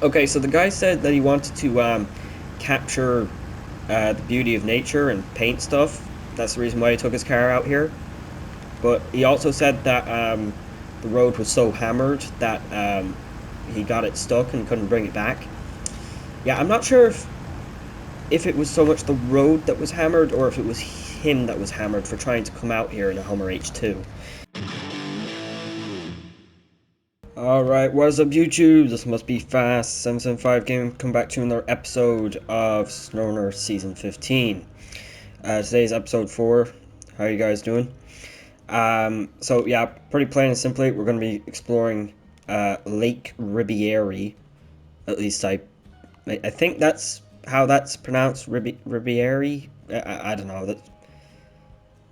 Okay, so the guy said that he wanted to capture the beauty of nature and paint stuff. That's the reason why he took his car out here. But he also said that the road was so hammered that he got it stuck and couldn't bring it back. Yeah, I'm not sure if it was so much the road that was hammered or if it was him that was hammered for trying to come out here in a Hummer H2. Alright, what's up YouTube? This must be fast. 775 Game come back to another episode of SNOWRUNNER Season 15. Today's episode 4. How are you guys doing? So yeah, pretty plain and simply, we're going to be exploring Lake Ribiere. At least I think that's how that's pronounced, Ribiere? I don't know, that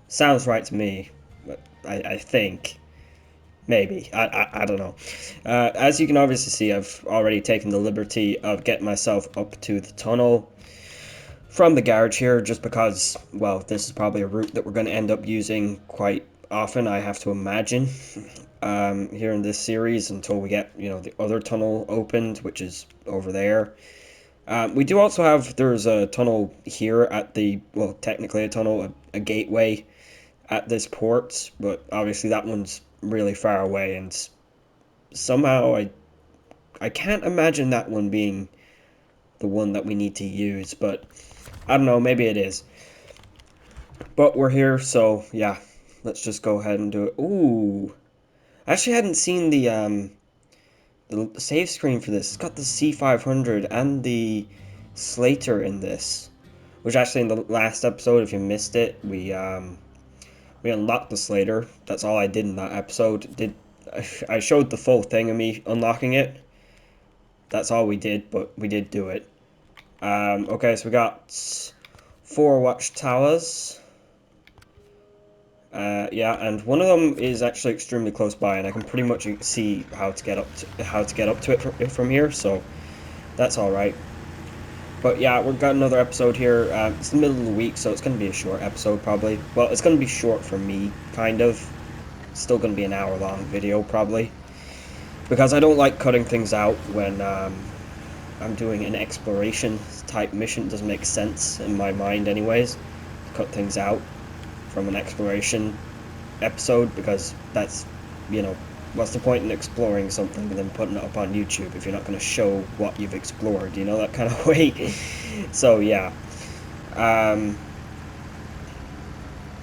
sounds right to me, but I think. Maybe. I don't know. As you can obviously see, I've already taken the liberty of getting myself up to the tunnel from the garage here, just because, well, this is probably a route that we're going to end up using quite often, I have to imagine, here in this series until we get, the other tunnel opened, which is over there. We do also have, there's a tunnel here at the, well, technically a tunnel, a gateway at this port, but obviously that one's really far away, and somehow I can't imagine that one being the one that we need to use, but I don't know, maybe it is. But we're here, so yeah, let's just go ahead and do it. Ooh, I actually hadn't seen the save screen for this. It's got the C500 and the Slater in this, which actually in the last episode, if you missed it, we unlocked the Slater. That's all I did in that episode. I showed the full thing of me unlocking it. That's all we did, but we did do it. Okay, so we got 4 Watchtowers. Yeah, and one of them is actually extremely close by, and I can pretty much see how to get up to it from here. So that's all right. But yeah, we've got another episode here. It's the middle of the week, so it's going to be a short episode probably. Well, it's going to be short for me, kind of. It's still going to be an hour-long video probably, because I don't like cutting things out when I'm doing an exploration type mission. It doesn't make sense in my mind anyways to cut things out from an exploration episode, because that's, what's the point in exploring something and then putting it up on YouTube if you're not going to show what you've explored, that kind of way. So yeah,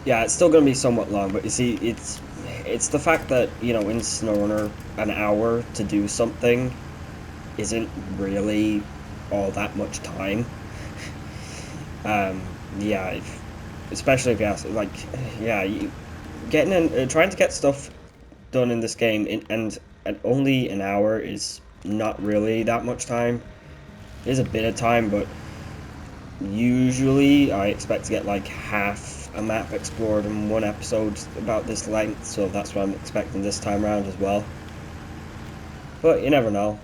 yeah, it's still going to be somewhat long, but you see, it's the fact that, in SNOWRUNNER, an hour to do something isn't really all that much time. Yeah, especially if you ask, like, yeah, getting in, trying to get stuff done in this game and only an hour is not really that much time. It is a bit of time, but usually I expect to get like half a map explored in one episode about this length, so that's what I'm expecting this time around as well. But you never know.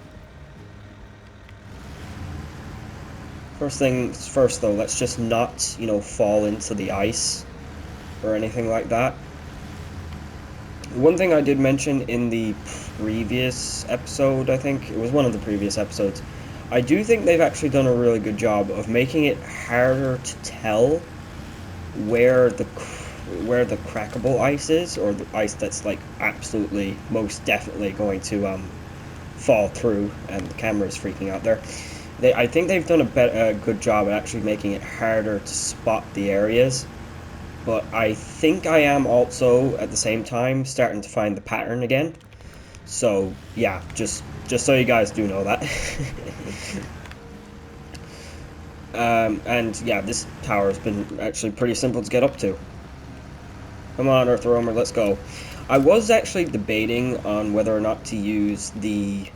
First things first though, let's just not, fall into the ice or anything like that. One thing I did mention in the previous episode, I think, it was one of the previous episodes, I do think they've actually done a really good job of making it harder to tell where the crackable ice is, or the ice that's like absolutely, most definitely going to fall through, and the camera is freaking out there. I think they've done a good job at actually making it harder to spot the areas. But I think I am also, at the same time, starting to find the pattern again. So, yeah, just so you guys do know that. And, yeah, this tower has been actually pretty simple to get up to. Come on, Earthroamer, let's go. I was actually debating on whether or not to use the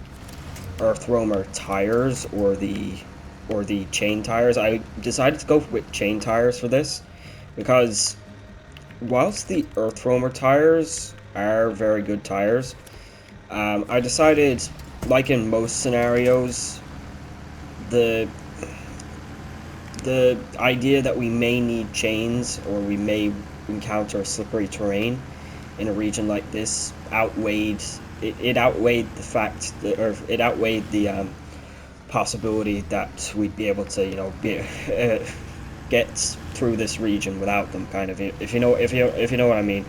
Earthroamer tires or the chain tires. I decided to go with chain tires for this, because whilst the Earthroamer tires are very good tires, I decided, like in most scenarios, the idea that we may need chains or we may encounter slippery terrain in a region like this outweighed the fact that, or it outweighed possibility that we'd be able to, you know, get through this region without them, kind of. If you know what I mean.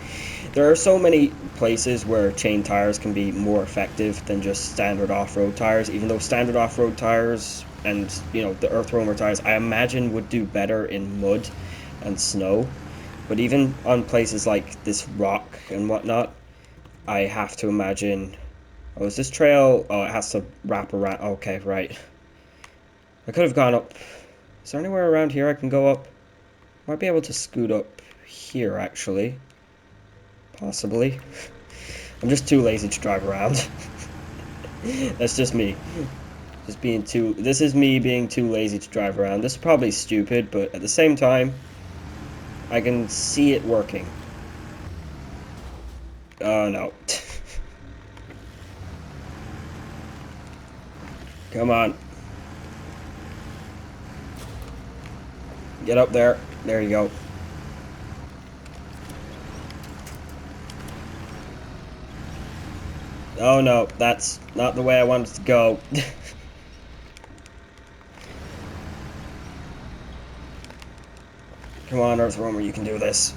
There are so many places where chain tires can be more effective than just standard off-road tires. Even though standard off-road tires and, you know, the Earthroamer tires, I imagine would do better in mud and snow. But even on places like this rock and whatnot, I have to imagine. Oh, is this trail? Oh, it has to wrap around. Okay, right. I could have gone up. Is there anywhere around here I can go up? Might be able to scoot up here, actually. Possibly. I'm just too lazy to drive around. That's just me. Just being too... This is me being too lazy to drive around. This is probably stupid, but at the same time, I can see it working. Oh, no. Come on. Get up there. There you go. Oh no, that's not the way I wanted to go. Come on, Earthroamer, you can do this.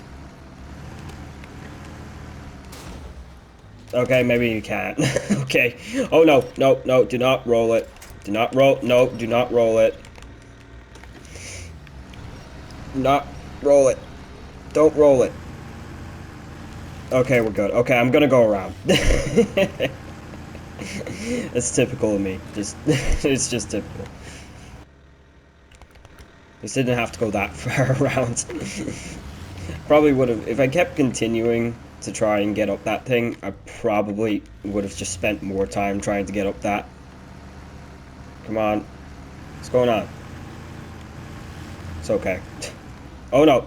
Okay, maybe you can't. Okay. Oh no, no, no, do not roll it. Do not roll, no, do not roll it. Do not roll it. Don't roll it. Okay, we're good. Okay, I'm gonna go around. It's typical of me. Just, it's just typical. We didn't have to go that far around. Probably would have, if I kept continuing to try and get up that thing, I probably would have just spent more time trying to get up that. Come on. What's going on? It's okay. Oh no.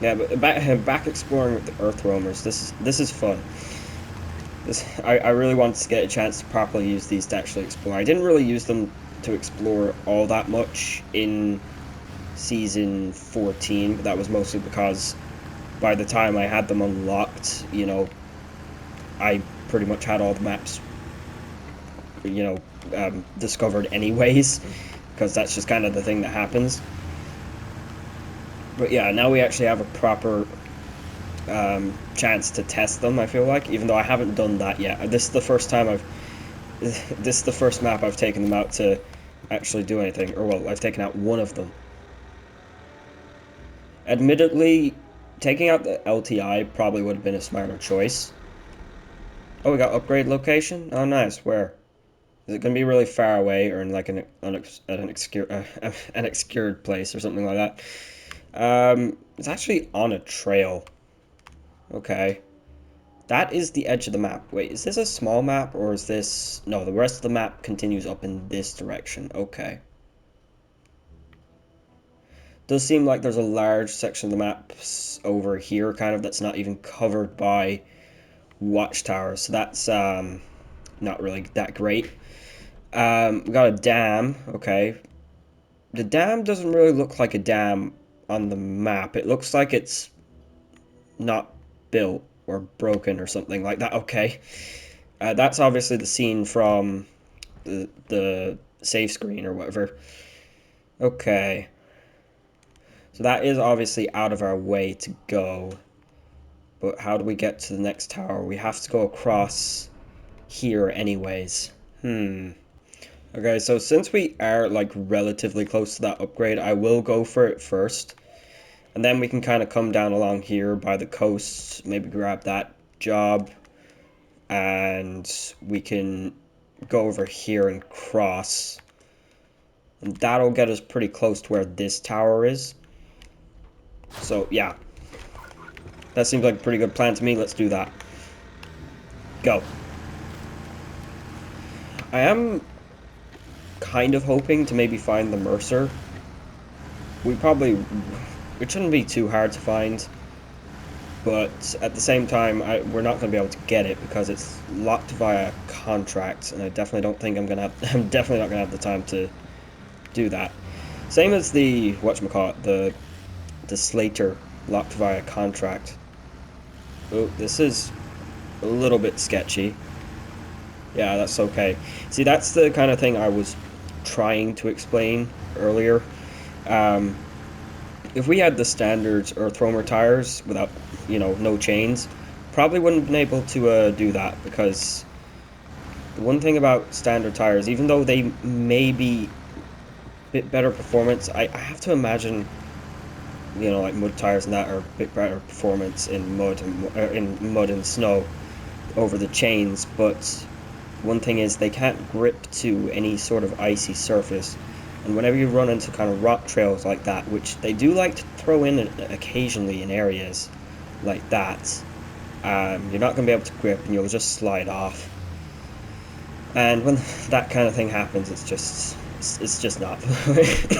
Yeah, but back exploring with the Earthroamers. This is fun. I really wanted to get a chance to properly use these to actually explore. I didn't really use them to explore all that much in Season 14, but that was mostly because by the time I had them unlocked, you know, I pretty much had all the maps, you know, discovered anyways, because that's just kind of the thing that happens. But yeah, now we actually have a proper chance to test them, I feel like, even though I haven't done that yet. This is the first time this is the first map I've taken them out to actually do anything, or well, I've taken out one of them. Admittedly, taking out the LTI probably would have been a smarter choice. Oh, we got upgrade location? Oh, nice. Where? Is it going to be really far away, or in like an obscured place or something like that? It's actually on a trail. Okay. That is the edge of the map. Wait, is this a small map, or is this... No, the rest of the map continues up in this direction. Okay. Does seem like there's a large section of the maps over here, kind of, that's not even covered by Watchtowers. So that's not really that great. We got a dam. Okay. The dam doesn't really look like a dam on the map. It looks like it's not built or broken or something like that. Okay. That's obviously the scene from the save screen or whatever. Okay. So that is obviously out of our way to go. But how do we get to the next tower? We have to go across here anyways. Okay, so since we are like relatively close to that upgrade, I will go for it first. And then we can kind of come down along here by the coast, maybe grab that job. And we can go over here and cross. And that'll get us pretty close to where this tower is. So, yeah. That seems like a pretty good plan to me. Let's do that. Go. I am kind of hoping to maybe find the Mercer. It shouldn't be too hard to find. But at the same time, we're not going to be able to get it because it's locked via contract. And I definitely don't think I'm definitely not going to have the time to do that. Same as the Slater locked via contract. Oh, this is a little bit sketchy. Yeah, that's okay. See, that's the kind of thing I was trying to explain earlier. Um, if we had the standard Earthroamer tires without, no chains, probably wouldn't have been able to do that, because the one thing about standard tires, even though they may be a bit better performance, I have to imagine, like mud tires and that are a bit better performance in mud and snow over the chains, but one thing is they can't grip to any sort of icy surface, and whenever you run into kind of rock trails like that, which they do like to throw in occasionally in areas like that, you're not going to be able to grip and you'll just slide off. And when that kind of thing happens, it's just not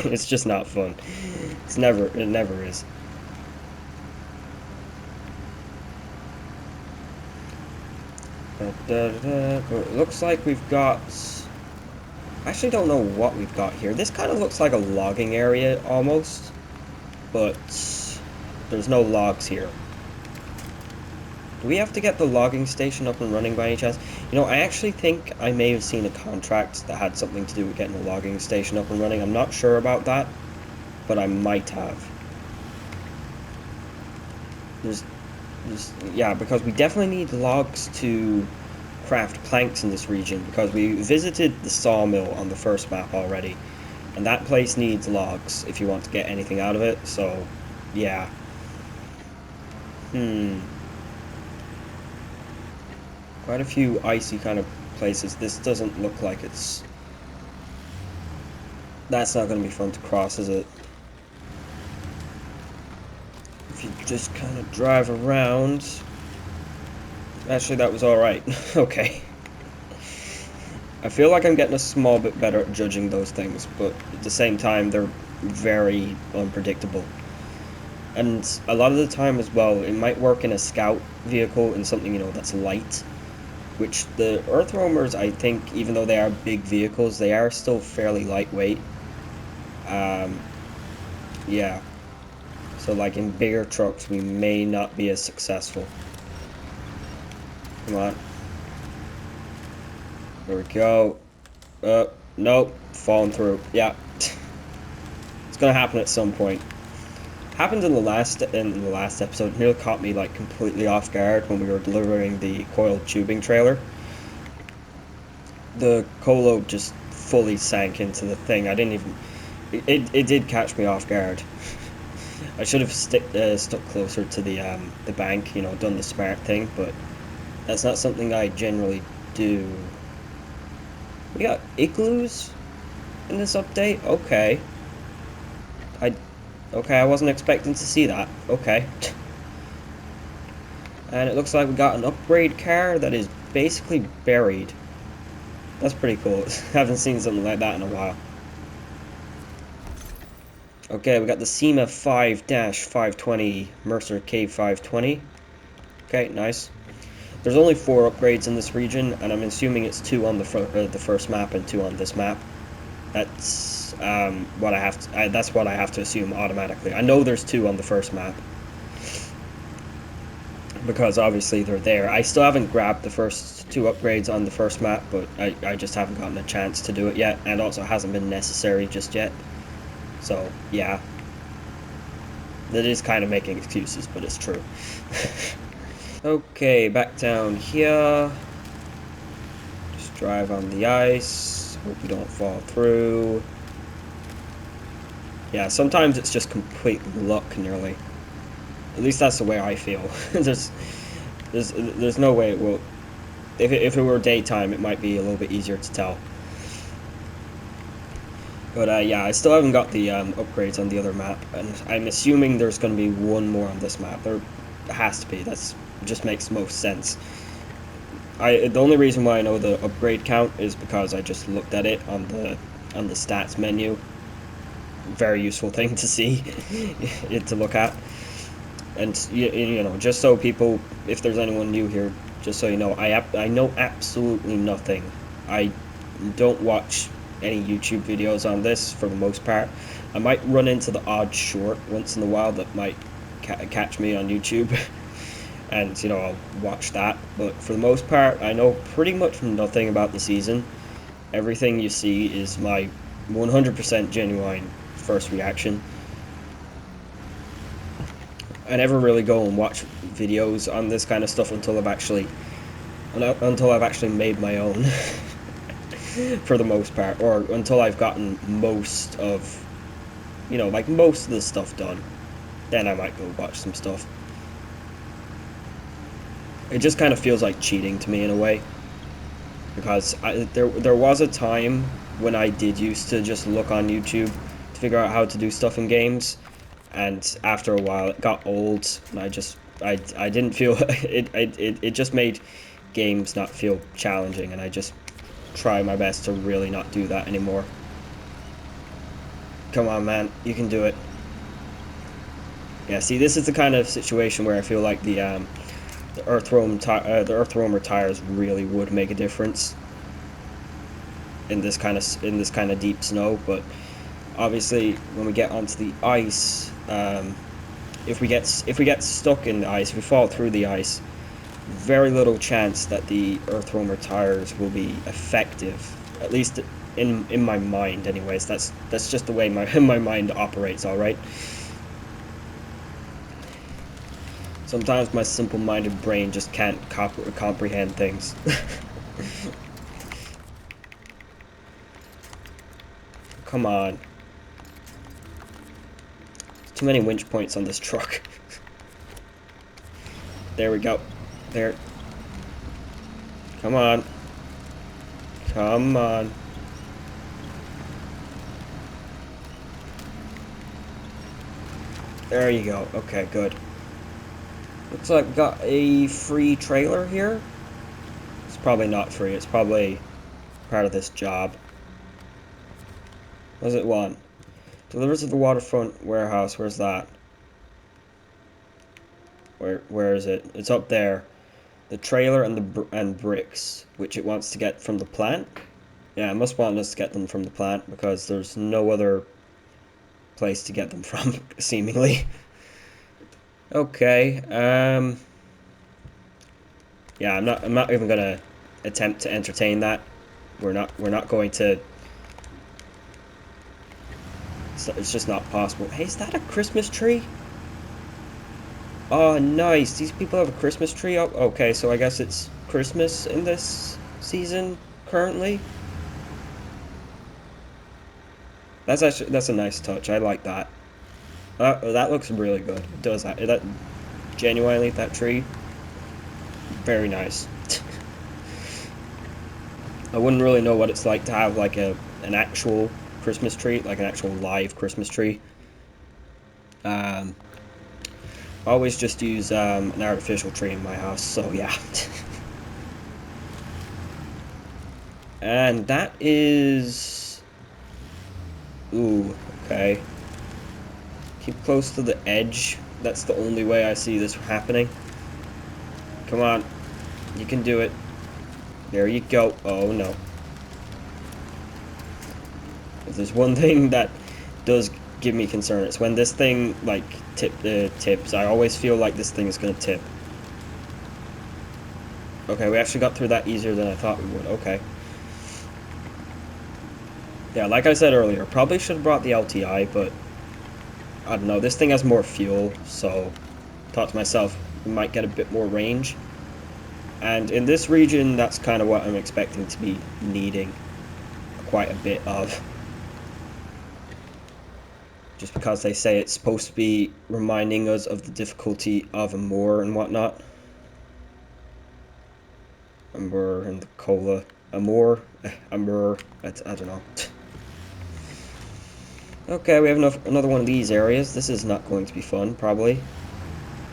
it's just not fun. It never is. It looks like we've got... I actually don't know what we've got here. This kind of looks like a logging area almost, but there's no logs here. Do we have to get the logging station up and running by any chance? I actually think I may have seen a contract that had something to do with getting the logging station up and running. I'm not sure about that, but I might have. Yeah, because we definitely need logs to craft planks in this region, because we visited the sawmill on the first map already, and that place needs logs if you want to get anything out of it, so yeah. Quite a few icy kind of places. This doesn't look like it's... That's not going to be fun to cross, is it? If you just kind of drive around... Actually, that was alright. Okay. I feel like I'm getting a small bit better at judging those things, but at the same time, they're very unpredictable. And a lot of the time as well, it might work in a scout vehicle and something, that's light. Which the Earthroamers, I think, even though they are big vehicles, they are still fairly lightweight. Yeah. So, like, in bigger trucks, we may not be as successful. Come on. There we go. Nope. Falling through. Yeah. It's gonna happen at some point. Happened in the last episode. Nearly caught me, like, completely off guard when we were delivering the coiled tubing trailer. The colo just fully sank into the thing. I didn't even... It did catch me off guard. I should have stuck closer to the bank, done the smart thing, but that's not something I generally do. We got igloos in this update? Okay. I wasn't expecting to see that. Okay. And it looks like we got an upgrade car that is basically buried. That's pretty cool. Haven't seen something like that in a while. Okay, we got the SEMA 5-520 Mercer K520. Okay, nice. There's only 4 upgrades in this region, and I'm assuming it's 2 on the first map and 2 on this map. That's what I have to assume automatically. I know there's 2 on the first map, because obviously they're there. I still haven't grabbed the first 2 upgrades on the first map, but I just haven't gotten a chance to do it yet, and also hasn't been necessary just yet. So, yeah. That is kind of making excuses, but it's true. Okay, back down here. Just drive on the ice. Hope we don't fall through. Yeah, sometimes it's just complete luck, nearly. At least that's the way I feel. There's no way it will... If it were daytime, it might be a little bit easier to tell. But yeah, I still haven't got the upgrades on the other map, and I'm assuming there's going to be 1 more on this map. There has to be. That's just makes most sense. The only reason why I know the upgrade count is because I just looked at it on the stats menu. Very useful thing to see, to look at. And just so people, if there's anyone new here, just so you know, I know absolutely nothing. I don't watch any YouTube videos on this for the most part. I might run into the odd short once in a while that might catch me on YouTube. and I'll watch that. But for the most part, I know pretty much nothing about the season. Everything you see is my 100% genuine first reaction. I never really go and watch videos on this kind of stuff until I've actually made my own. For the most part, or until I've gotten most of like most of the stuff done, then I might go watch some stuff. It just kind of feels like cheating to me in a way, because there was a time when I did used to just look on YouTube to figure out how to do stuff in games, and after a while it got old, and I didn't feel it just made games not feel challenging, and I just try my best to really not do that anymore. Come on, man, you can do it. Yeah, see, this is the kind of situation where I feel like the Earthroamer tires really would make a difference in this kind of deep snow. But obviously, when we get onto the ice, if we get stuck in the ice, if we fall through the ice, very little chance that the Earthroamer tires will be effective. At least in my mind, anyways. That's just the way my mind operates. All right. Sometimes my simple-minded brain just can't comprehend things. Come on. There's too many winch points on this truck. There we go. There. Come on. Come on. There you go. Okay, good. Looks like we got a free trailer here. It's probably not free. It's probably part of this job. What does it want? Delivers to the waterfront warehouse. Where's that? Where is it? It's up there. The trailer and bricks, which it wants to get from the plant. Yeah, it must want us to get them from the plant because there's no other place to get them from, seemingly. Okay. Yeah, I'm not even gonna attempt to entertain that. We're not going to. It's just not possible. Hey, is that a Christmas tree? Oh, nice. These people have a Christmas tree up. Okay, so I guess it's Christmas in this season currently. That's a nice touch. I like that. That looks really good. It does that. That genuinely, that tree, very nice. I wouldn't really know what it's like to have like an actual Christmas tree, like an actual live Christmas tree. I always just use an artificial tree in my house, so yeah. And that is... Ooh, okay. Keep close to the edge. That's the only way I see this happening. Come on. You can do it. There you go. Oh, no. If there's one thing that does give me concern, it's when this thing, like, tips. I always feel like this thing is going to tip. Okay, we actually got through that easier than I thought we would. Okay. Yeah, like I said earlier, probably should have brought the LTI, but I don't know. This thing has more fuel, so I thought to myself, we might get a bit more range. And in this region, that's kind of what I'm expecting to be needing quite a bit of. Just because they say it's supposed to be reminding us of the difficulty of a moor and whatnot. A moor and the cola. A moor? A moor. I don't know. Okay, we have another one of these areas. This is not going to be fun, probably.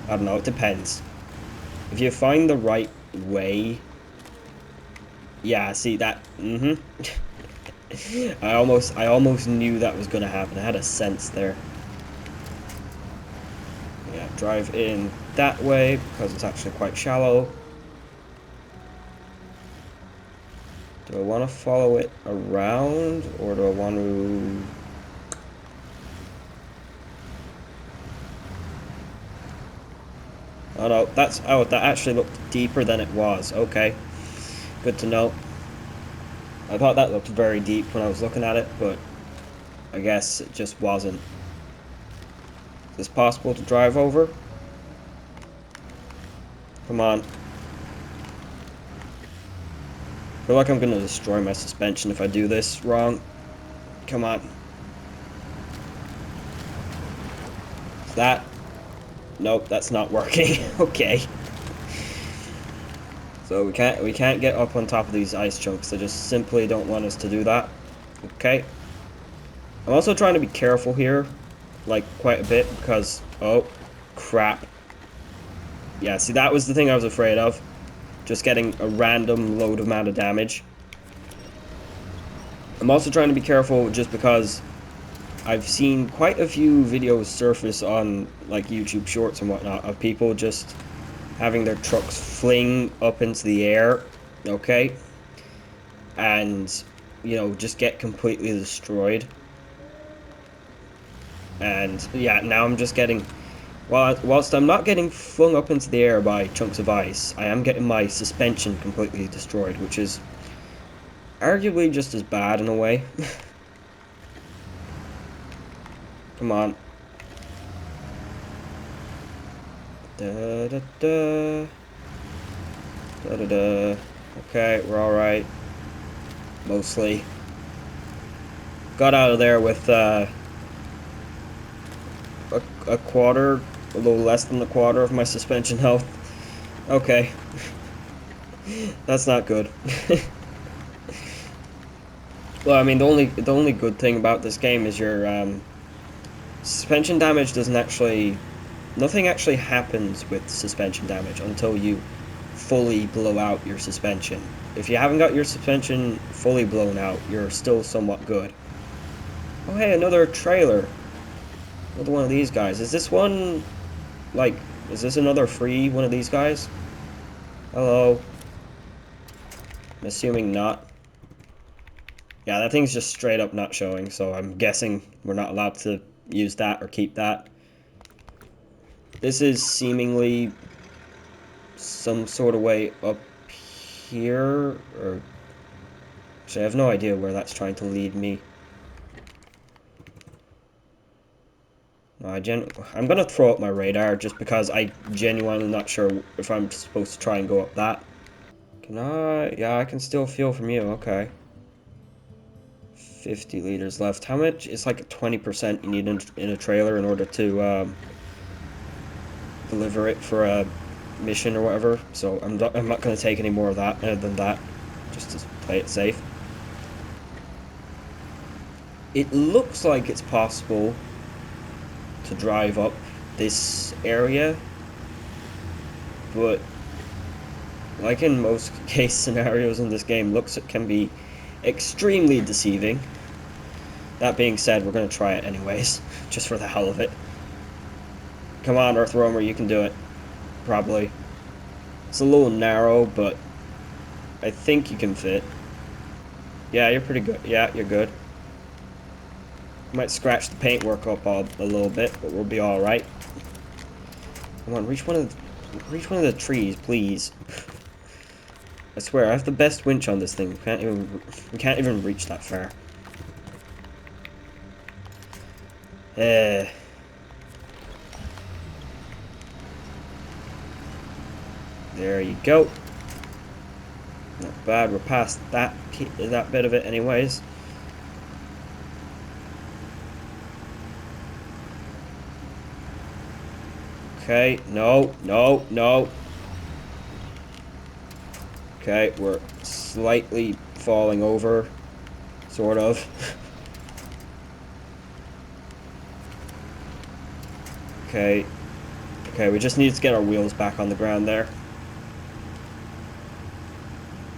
I don't know, it depends. If you find the right way... Yeah, see that... I almost knew that was going to happen. I had a sense there. Yeah, drive in that way, because it's actually quite shallow. Do I want to follow it around, or do I want to... Oh no, that actually looked deeper than it was. Okay, good to know. I thought that looked very deep when I was looking at it, but I guess it just wasn't. Is this possible to drive over? Come on. I feel like I'm gonna destroy my suspension if I do this wrong. Come on. Is that? Nope, that's not working. Okay. So we can't get up on top of these ice chunks. They just simply don't want us to do that. Okay. I'm also trying to be careful here, like quite a bit, because oh crap. Yeah, see, that was the thing I was afraid of. Just getting a random load amount of damage. I'm also trying to be careful just because I've seen quite a few videos surface on like YouTube shorts and whatnot of people just having their trucks fling up into the air, okay? And, you know, just get completely destroyed. And, yeah, now I'm just getting... Whilst I'm not getting flung up into the air by chunks of ice, I am getting my suspension completely destroyed, which is arguably just as bad in a way. Come on. Da da da. Da da da. Okay, we're alright. Mostly. Got out of there with a quarter, a little less than the quarter of my suspension health. Okay. That's not good. Well, I mean, the only good thing about this game is your suspension damage doesn't actually... Nothing actually happens with suspension damage until you fully blow out your suspension. If you haven't got your suspension fully blown out, you're still somewhat good. Oh hey, another trailer. Another one of these guys. Is this one, like, is this another free one of these guys? Hello. I'm assuming not. Yeah, that thing's just straight up not showing, so I'm guessing we're not allowed to use that or keep that. This is seemingly some sort of way up here, or... Actually, I have no idea where that's trying to lead me. No, I'm gonna throw up my radar just because I genuinely not sure if I'm supposed to try and go up that. Can I? Yeah, I can still feel from you, okay. 50 liters left. How much? It's like 20% you need in a trailer in order to deliver it for a mission or whatever. So I'm not going to take any more of that than that, just to play it safe. It looks like it's possible to drive up this area, but like in most case scenarios in this game, looks it can be extremely deceiving. That being said, we're going to try it anyways, just for the hell of it. Come on, Earthroamer, you can do it. Probably. It's a little narrow, but I think you can fit. Yeah, you're pretty good. Yeah, you're good. Might scratch the paintwork up a little bit, but we'll be all right. Come on, reach one of the trees, please. I swear, I have the best winch on this thing. We can't even reach that far. There you go. Not bad. We're past that bit of it, anyways. Okay. No. No. No. Okay, we're slightly falling over, sort of. Okay. Okay, we just need to get our wheels back on the ground there.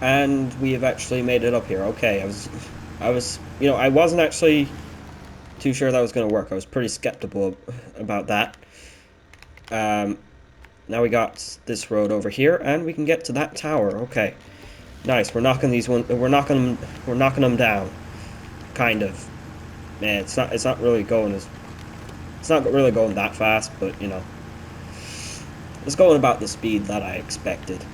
And we have actually made it up here. Okay, I was, you know, I wasn't actually too sure that was going to work. I was pretty skeptical about that. Now we got this road over here, and we can get to that tower. Okay, nice. We're knocking them down, kind of. Man, it's not really going that fast, but you know. It's going about the speed that I expected.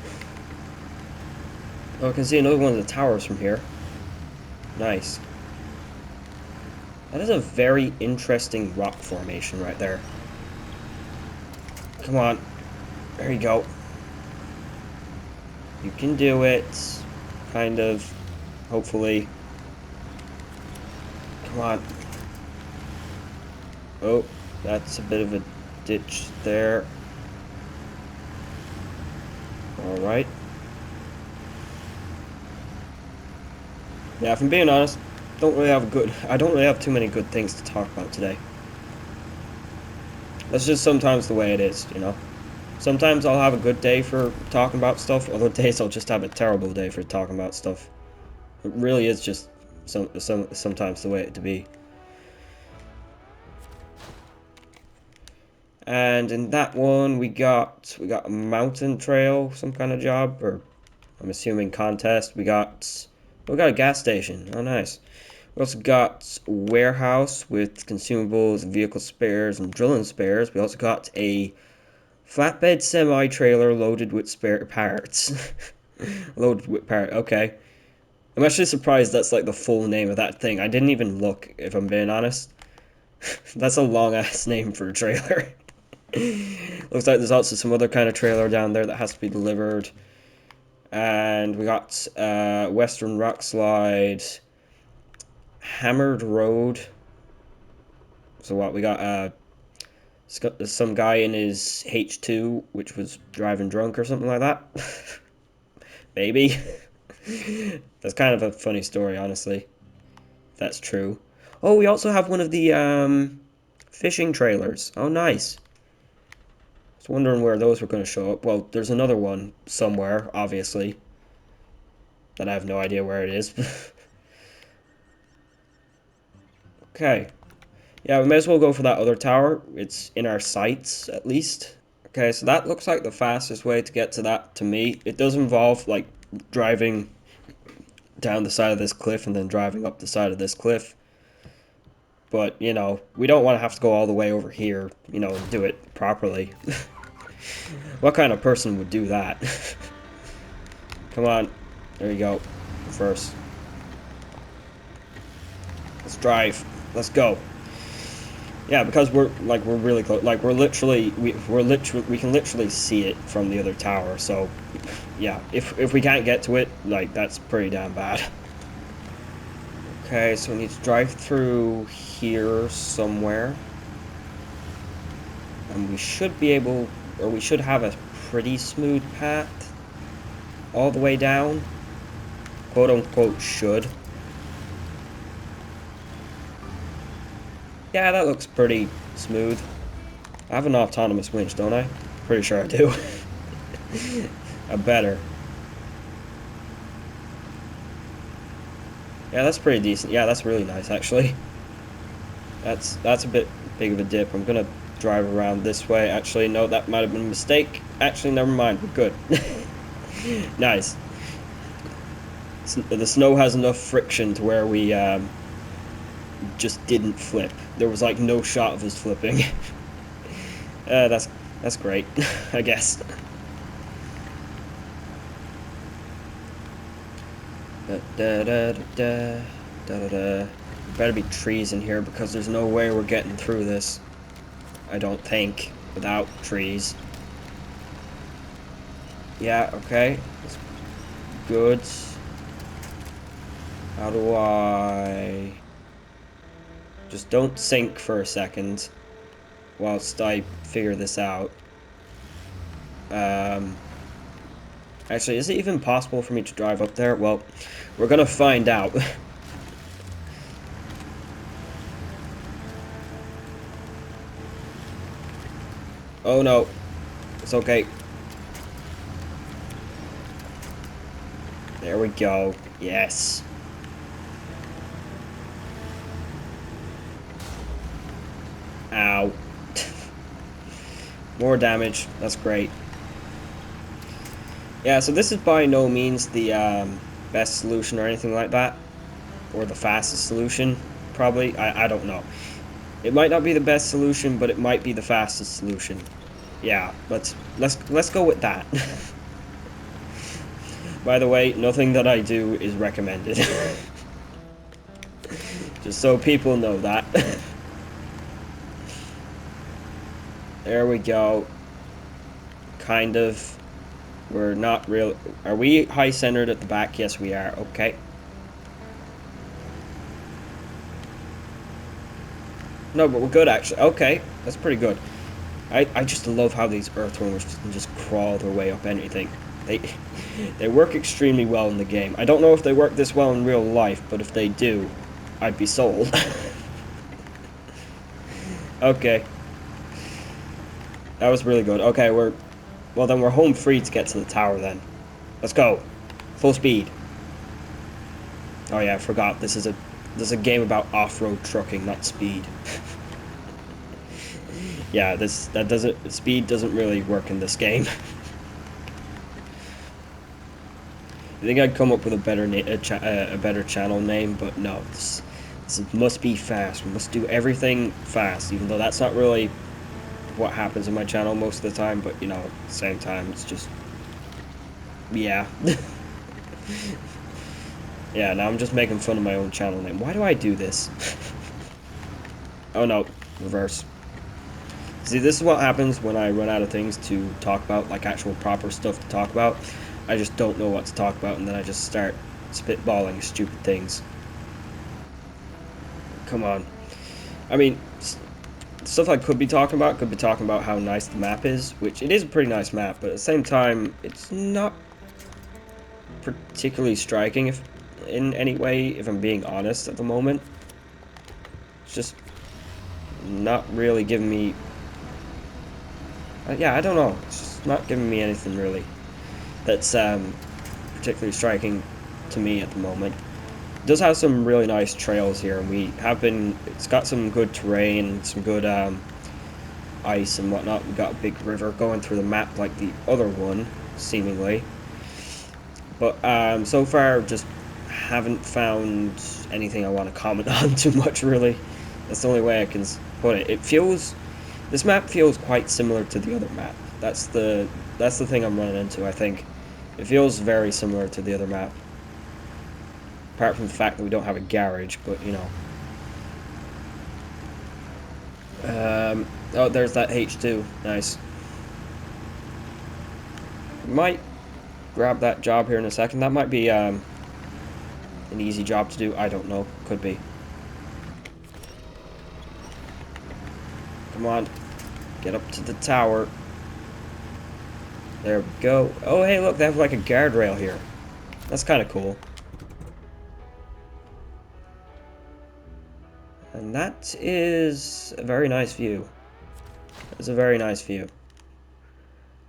Oh, I can see another one of the towers from here. Nice. That is a very interesting rock formation right there. Come on. There you go. You can do it. Kind of. Hopefully. Come on. Oh, that's a bit of a ditch there. Alright. Yeah, if I'm being honest, I don't really have too many good things to talk about today. That's just sometimes the way it is, you know? Sometimes I'll have a good day for talking about stuff, other days I'll just have a terrible day for talking about stuff. It really is just sometimes the way it to be. And in that one we got a mountain trail, some kind of job, or I'm assuming contest. We got a gas station. Oh nice. We also got a warehouse with consumables, vehicle spares, and drilling spares. We also got a flatbed semi-trailer loaded with spare parts. Loaded with parts, okay. I'm actually surprised that's like the full name of that thing. I didn't even look, if I'm being honest. That's a long-ass name for a trailer. Looks like there's also some other kind of trailer down there that has to be delivered. And we got Western Rock Slide, Hammered Road. So what, we got some guy in his H2, which was driving drunk or something like that. Maybe. That's kind of a funny story, honestly. If that's true. Oh, we also have one of the fishing trailers. Oh, nice. I was wondering where those were going to show up. Well, there's another one somewhere, obviously. That I have no idea where it is. Okay. Yeah, we may as well go for that other tower. It's in our sights, at least. Okay, so that looks like the fastest way to get to that, to me. It does involve, like, driving down the side of this cliff and then driving up the side of this cliff. But, you know, we don't want to have to go all the way over here, you know, and do it properly. What kind of person would do that? Come on. There you go. First. Let's drive. Let's go. Yeah, because we're really close. Like we can literally see it from the other tower. So, yeah, if we can't get to it, like that's pretty damn bad. Okay, so we need to drive through here somewhere, and we should be able, or we should have a pretty smooth path all the way down. Quote unquote should. Yeah, that looks pretty smooth. I have an autonomous winch, don't I? Pretty sure I do. I better. Yeah, that's pretty decent. Yeah, that's really nice, actually. That's a bit big of a dip. I'm gonna drive around this way. Actually, no, that might have been a mistake. Actually, never mind. We're good. Nice. The snow has enough friction to where we just didn't flip. There was like no shot of us flipping. That's great, I guess. Better be trees in here because there's no way we're getting through this. I don't think without trees. Yeah, okay. That's good. How do I... Just don't sink for a second whilst I figure this out. Actually, is it even possible for me to drive up there? Well, we're gonna find out. Oh no. It's okay. There we go. Yes. Ow. More damage. That's great. Yeah, so this is by no means the best solution or anything like that. Or the fastest solution, probably. I don't know. It might not be the best solution, but it might be the fastest solution. Yeah, let's go with that. By the way, nothing that I do is recommended. Just so people know that. There we go. Kind of. We're not real. Are we high centered at the back? Yes, we are. Okay. No, but we're good actually. Okay, that's pretty good. I just love how these Earthroamers can just crawl their way up anything. They they work extremely well in the game. I don't know if they work this well in real life, but if they do, I'd be sold. Okay, that was really good. Okay, well then we're home free to get to the tower then. Let's go. Full speed. Oh yeah, I forgot. This is a game about off-road trucking, not speed. Yeah, speed doesn't really work in this game. I think I'd come up with a better channel name, but no, this must be fast. We must do everything fast, even though that's not really what happens in my channel most of the time. But you know, at the same time, it's just yeah, yeah. Now I'm just making fun of my own channel name. Why do I do this? Oh no, reverse. See, this is what happens when I run out of things to talk about, like actual proper stuff to talk about. I just don't know what to talk about, and then I just start spitballing stupid things. Come on. I mean, stuff I could be talking about how nice the map is, which it is a pretty nice map, but at the same time, it's not particularly striking if in any way, if I'm being honest at the moment. It's just not really giving me... yeah, I don't know. It's just not giving me anything really that's particularly striking to me at the moment. It does have some really nice trails here, and it's got some good terrain, some good ice and whatnot. We got a big river going through the map like the other one, seemingly. But so far, just haven't found anything I want to comment on too much, really. That's the only way I can put it. This map feels quite similar to the other map. That's the thing I'm running into, I think. It feels very similar to the other map. Apart from the fact that we don't have a garage, but you know. Oh, there's that H2. Nice. Might grab that job here in a second. That might be an easy job to do. I don't know. Could be. Come on. Get up to the tower. There we go. Oh, hey, look, they have like a guardrail here. That's kind of cool. And that is a very nice view. It's a very nice view.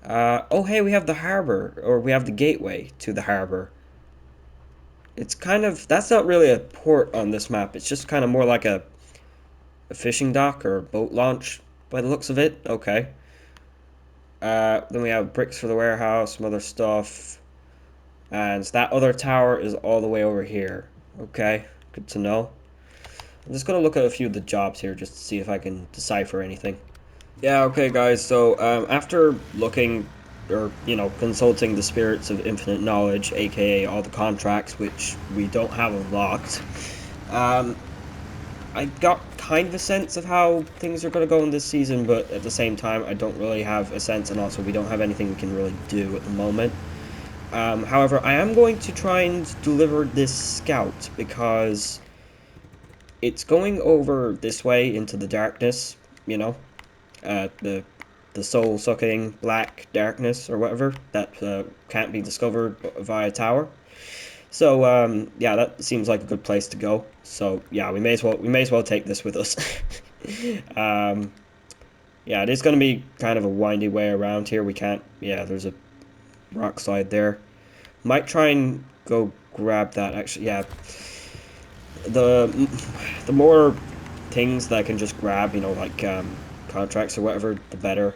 Oh, hey, we have the harbor, or we have the gateway to the harbor. It's kind of, that's not really a port on this map. It's just kind of more like a fishing dock or boat launch by the looks of it. Okay. Then we have bricks for the warehouse, some other stuff. And that other tower is all the way over here. Okay, good to know. I'm just going to look at a few of the jobs here just to see if I can decipher anything. Yeah, okay guys, so after looking, or, you know, consulting the spirits of infinite knowledge, aka all the contracts, which we don't have unlocked, I got kind of a sense of how things are going to go in this season, but at the same time, I don't really have a sense, and also we don't have anything we can really do at the moment. However, I am going to try and deliver this scout, because it's going over this way into the darkness, you know, the soul-sucking black darkness or whatever that can't be discovered via tower. So yeah, that seems like a good place to go. So yeah, we may as well take this with us. Yeah, it is going to be kind of a windy way around here. We can't. Yeah, there's a rock slide there. Might try and go grab that. Actually, yeah. The more things that I can just grab, you know, like contracts or whatever, the better.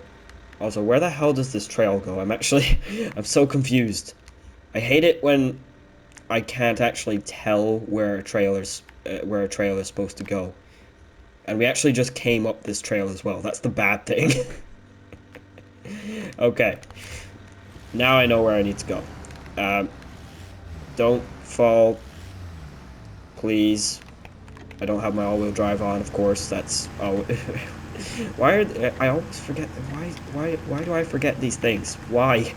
Also, where the hell does this trail go? I'm so confused. I hate it when I can't actually tell where a trail is supposed to go. And we actually just came up this trail as well. That's the bad thing. Okay. Now I know where I need to go. Don't fall. Please. I don't have my all-wheel drive on, of course. That's... Oh. Why are... I always forget... Why do I forget these things? Why?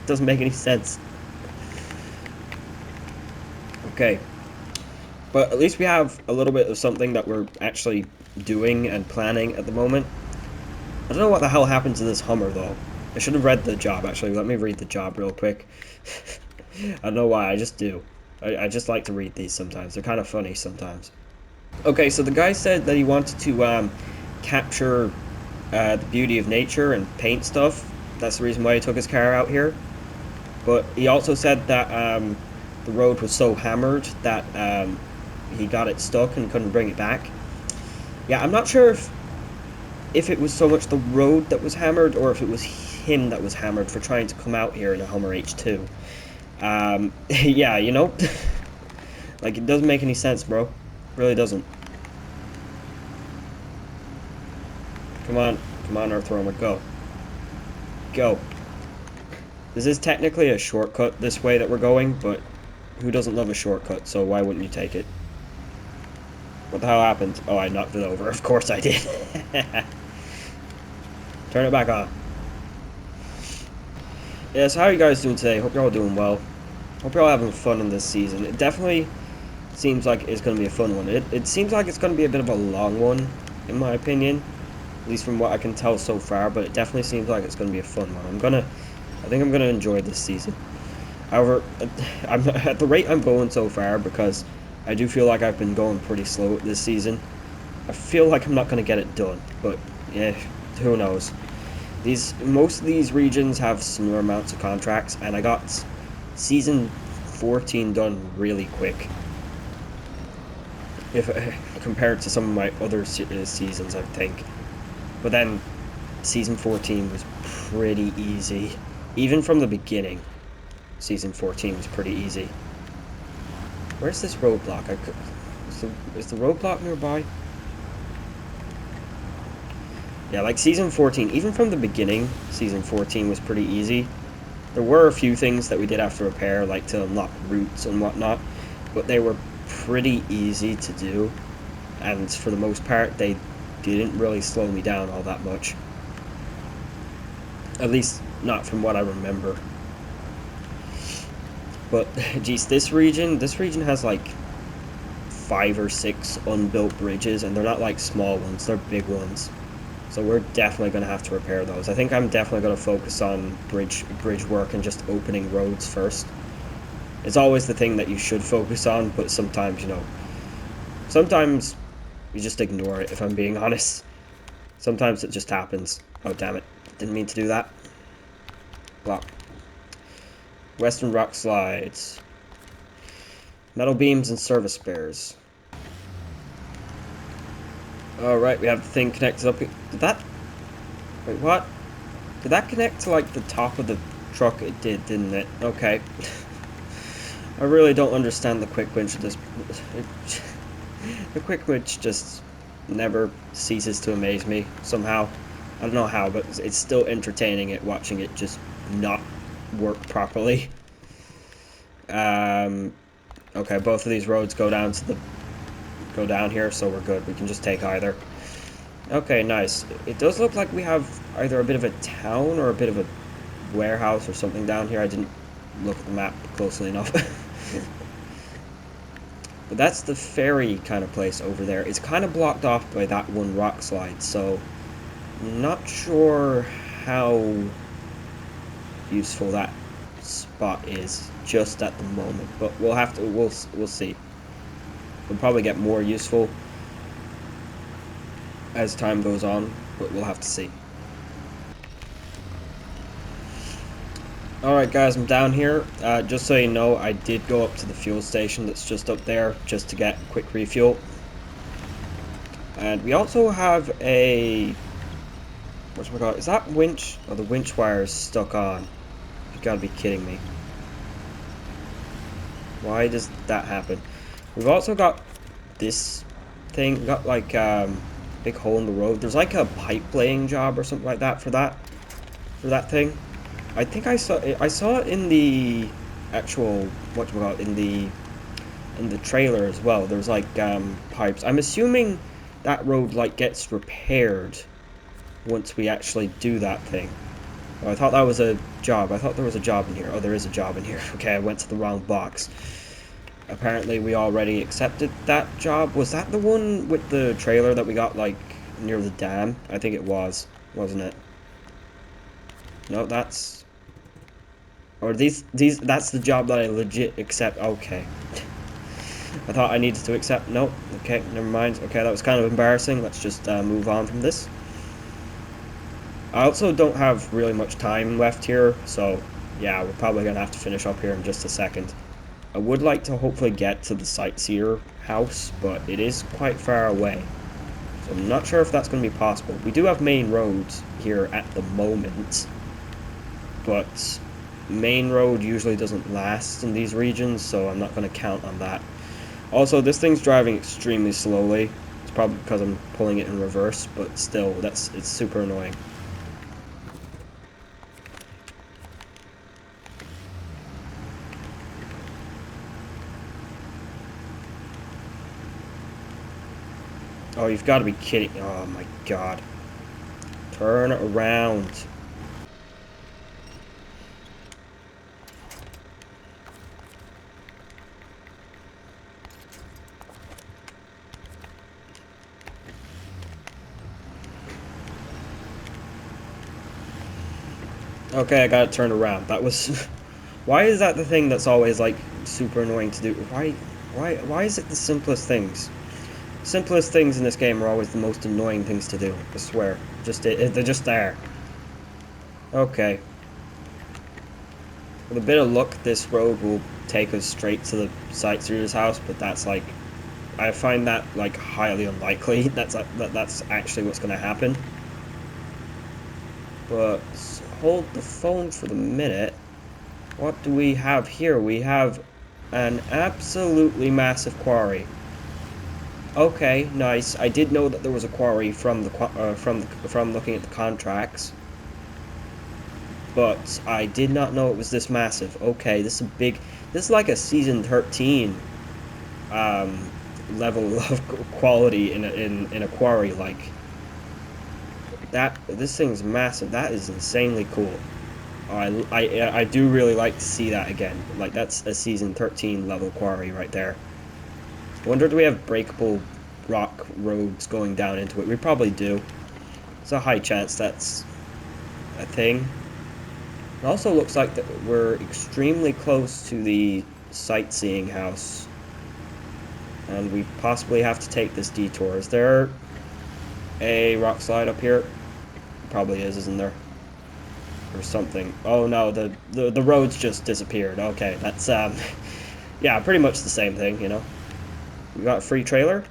Doesn't make any sense. Okay. But at least we have a little bit of something that we're actually doing and planning at the moment. I don't know what the hell happened to this Hummer, though. I should have read the job, actually. Let me read the job real quick. I don't know why, I just do. I just like to read these sometimes. They're kind of funny sometimes. Okay, so the guy said that he wanted to capture the beauty of nature and paint stuff. That's the reason why he took his car out here. But he also said that the road was so hammered that he got it stuck and couldn't bring it back. Yeah, I'm not sure if it was so much the road that was hammered or if it was him that was hammered for trying to come out here in a Hummer H2. Yeah, you know, like, it doesn't make any sense, bro. It really doesn't. Come on, Earthroamer, go. Go. This is technically a shortcut this way that we're going, but who doesn't love a shortcut, so why wouldn't you take it? What the hell happened? Oh, I knocked it over. Of course I did. Turn it back on. Yeah, so how are you guys doing today? Hope you're all doing well. Hope you're all having fun in this season. It definitely seems like it's going to be a fun one. It seems like it's going to be a bit of a long one, in my opinion. At least from what I can tell so far, but it definitely seems like it's going to be a fun one. I think I'm going to enjoy this season. However, I'm at the rate I'm going so far, because I do feel like I've been going pretty slow this season. I feel like I'm not going to get it done, but yeah, who knows. Most of these regions have similar amounts of contracts, and I got Season 14 done really quick. If compared to some of my other seasons, I think. But then, Season 14 was pretty easy. Even from the beginning, Season 14 was pretty easy. Where's this roadblock? Is the roadblock nearby? Yeah, like Season 14, even from the beginning, Season 14 was pretty easy. There were a few things that we did have to repair, like to unlock routes and whatnot, but they were pretty easy to do, and for the most part, they didn't really slow me down all that much. At least, not from what I remember. But, geez, this region has like 5 or 6 unbuilt bridges, and they're not like small ones, they're big ones. So we're definitely going to have to repair those. I think I'm definitely going to focus on bridge work and just opening roads first. It's always the thing that you should focus on, but sometimes, you know, sometimes you just ignore it, if I'm being honest. Sometimes it just happens. Oh, damn it. Didn't mean to do that. Block. Western rock slides. Metal beams and service spares. Alright, we have the thing connected up here. Did that... Wait, what? Did that connect to, like, the top of the truck? It did, didn't it? Okay. I really don't understand the quick winch of this... The quick winch just never ceases to amaze me, somehow. I don't know how, but it's still entertaining watching it just not work properly. Okay, both of these roads go down here, so we're good. We can just take either. Okay, nice. It does look like we have either a bit of a town or a bit of a warehouse or something down here. I didn't look at the map closely enough. But that's the ferry kind of place over there. It's kind of blocked off by that one rock slide, so I'm not sure how useful that spot is just at the moment. But we'll see. It'll probably get more useful as time goes on, but we'll have to see. Alright guys, I'm down here. Just so you know, I did go up to the fuel station that's just up there, just to get quick refuel. And we also have a... whatchamacallit? Is that winch? Oh, the winch wire is stuck on. You gotta be kidding me. Why does that happen? We've also got this thing. We got like big hole in the road. There's like a pipe laying job or something like that for for that thing. I think I saw it in the actual whatchamacallit, in the trailer as well. There's like pipes. I'm assuming that road like gets repaired once we actually do that thing. Oh, I thought that was a job. I thought there was a job in here. Oh, there is a job in here. Okay, I went to the wrong box. Apparently we already accepted that job. Was that the one with the trailer that we got like near the dam? I think it was, wasn't it? No, that's... Or these that's the job that I legit accept. Okay. I thought I needed to accept. Nope. Okay, never mind. Okay, that was kind of embarrassing. Let's just move on from this. I also don't have really much time left here, so yeah, we're probably gonna have to finish up here in just a second. I would like to hopefully get to the sightseer house, but it is quite far away. So I'm not sure if that's going to be possible. We do have main roads here at the moment, but main road usually doesn't last in these regions, so I'm not going to count on that. Also, this thing's driving extremely slowly. It's probably because I'm pulling it in reverse, but still, it's super annoying. Oh, you've got to be kidding. Oh my god. Turn around. Okay, I got it turned around. That was... Why is that the thing that's always, like, super annoying to do? Why is it the simplest things? Simplest things in this game are always the most annoying things to do, I swear. They're just there. Okay. With a bit of luck, this road will take us straight to the sightseer's house, but that's like... I find that, like, highly unlikely. That's actually what's going to happen. But hold the phone for the minute. What do we have here? We have an absolutely massive quarry. Okay, nice. I did know that there was a quarry from looking at the contracts, but I did not know it was this massive. Okay, this is a big. This is like a season 13 level of quality in a quarry. Like that. This thing's massive. That is insanely cool. I do really like to see that again. Like that's a season 13 level quarry right there. I wonder, do we have breakable rock roads going down into it? We probably do. It's a high chance that's a thing. It also looks like that we're extremely close to the sightseeing house, and we possibly have to take this detour. Is there a rock slide up here? Probably is, isn't there? Or something. Oh no, the roads just disappeared. Okay, that's yeah, pretty much the same thing, you know. We got a free trailer?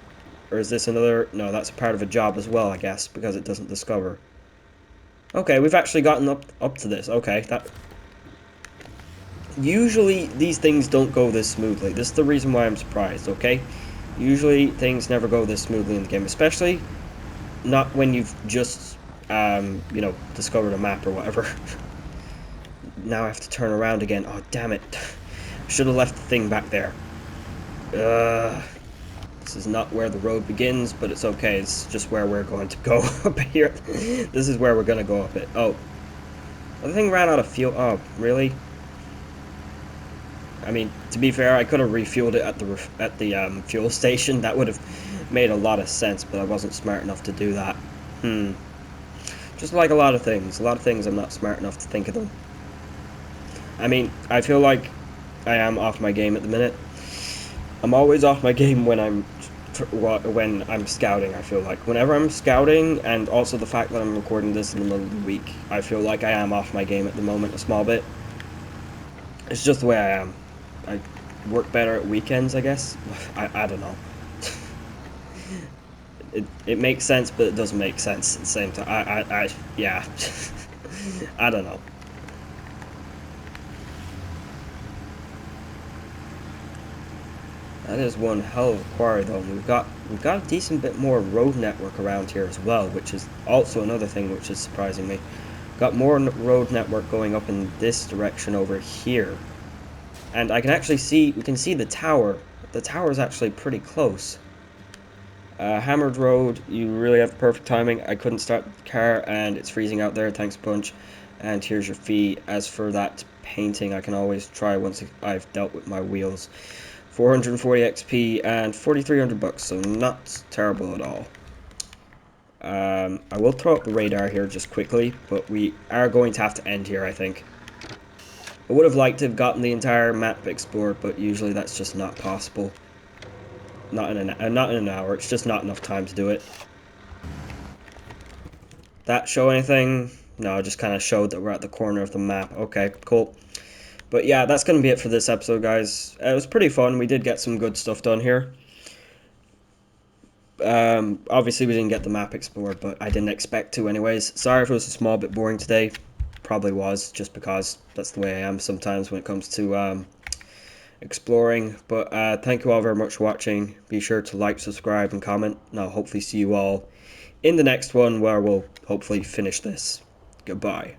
Or is this another... No, that's part of a job as well, I guess, because it doesn't discover. Okay, we've actually gotten up to this. Okay, that... Usually, these things don't go this smoothly. This is the reason why I'm surprised, okay? Usually, things never go this smoothly in the game, especially not when you've just, you know, discovered a map or whatever. Now I have to turn around again. Oh, damn it. Should have left the thing back there. This is not where the road begins, but it's okay. It's just where we're going to go up here. This is where we're going to go up it. Oh. The thing ran out of fuel. Oh, really? I mean, to be fair, I could have refueled it at the fuel station. That would have made a lot of sense, but I wasn't smart enough to do that. Just like a lot of things. A lot of things I'm not smart enough to think of them. I mean, I feel like I am off my game at the minute. I'm always off my game when I'm scouting, I feel like. Whenever I'm scouting, and also the fact that I'm recording this in the middle of the week, I feel like I am off my game at the moment a small bit. It's just the way I am. I work better at weekends, I guess. I don't know. It makes sense, but it doesn't make sense at the same time. Yeah. I don't know. That is one hell of a quarry, though. We've got a decent bit more road network around here as well, which is also another thing which is surprising me. Got more road network going up in this direction over here. And I can actually see, we can see the tower. The tower is actually pretty close. Hammered Road, you really have perfect timing. I couldn't start the car and it's freezing out there, thanks a bunch. And here's your fee. As for that painting, I can always try once I've dealt with my wheels. 440 XP and 4,300 bucks, so not terrible at all. I will throw up the radar here just quickly, but we are going to have to end here, I think. I would have liked to have gotten the entire map explored, but usually that's just not possible. Not in an hour. It's just not enough time to do it. That show anything? No, it just kind of showed that we're at the corner of the map. Okay, cool. But yeah, that's going to be it for this episode, guys. It was pretty fun. We did get some good stuff done here. Obviously, we didn't get the map explored, but I didn't expect to anyways. Sorry if it was a small bit boring today. Probably was, just because that's the way I am sometimes when it comes to exploring. But thank you all very much for watching. Be sure to like, subscribe, and comment. And I'll hopefully see you all in the next one where we'll hopefully finish this. Goodbye.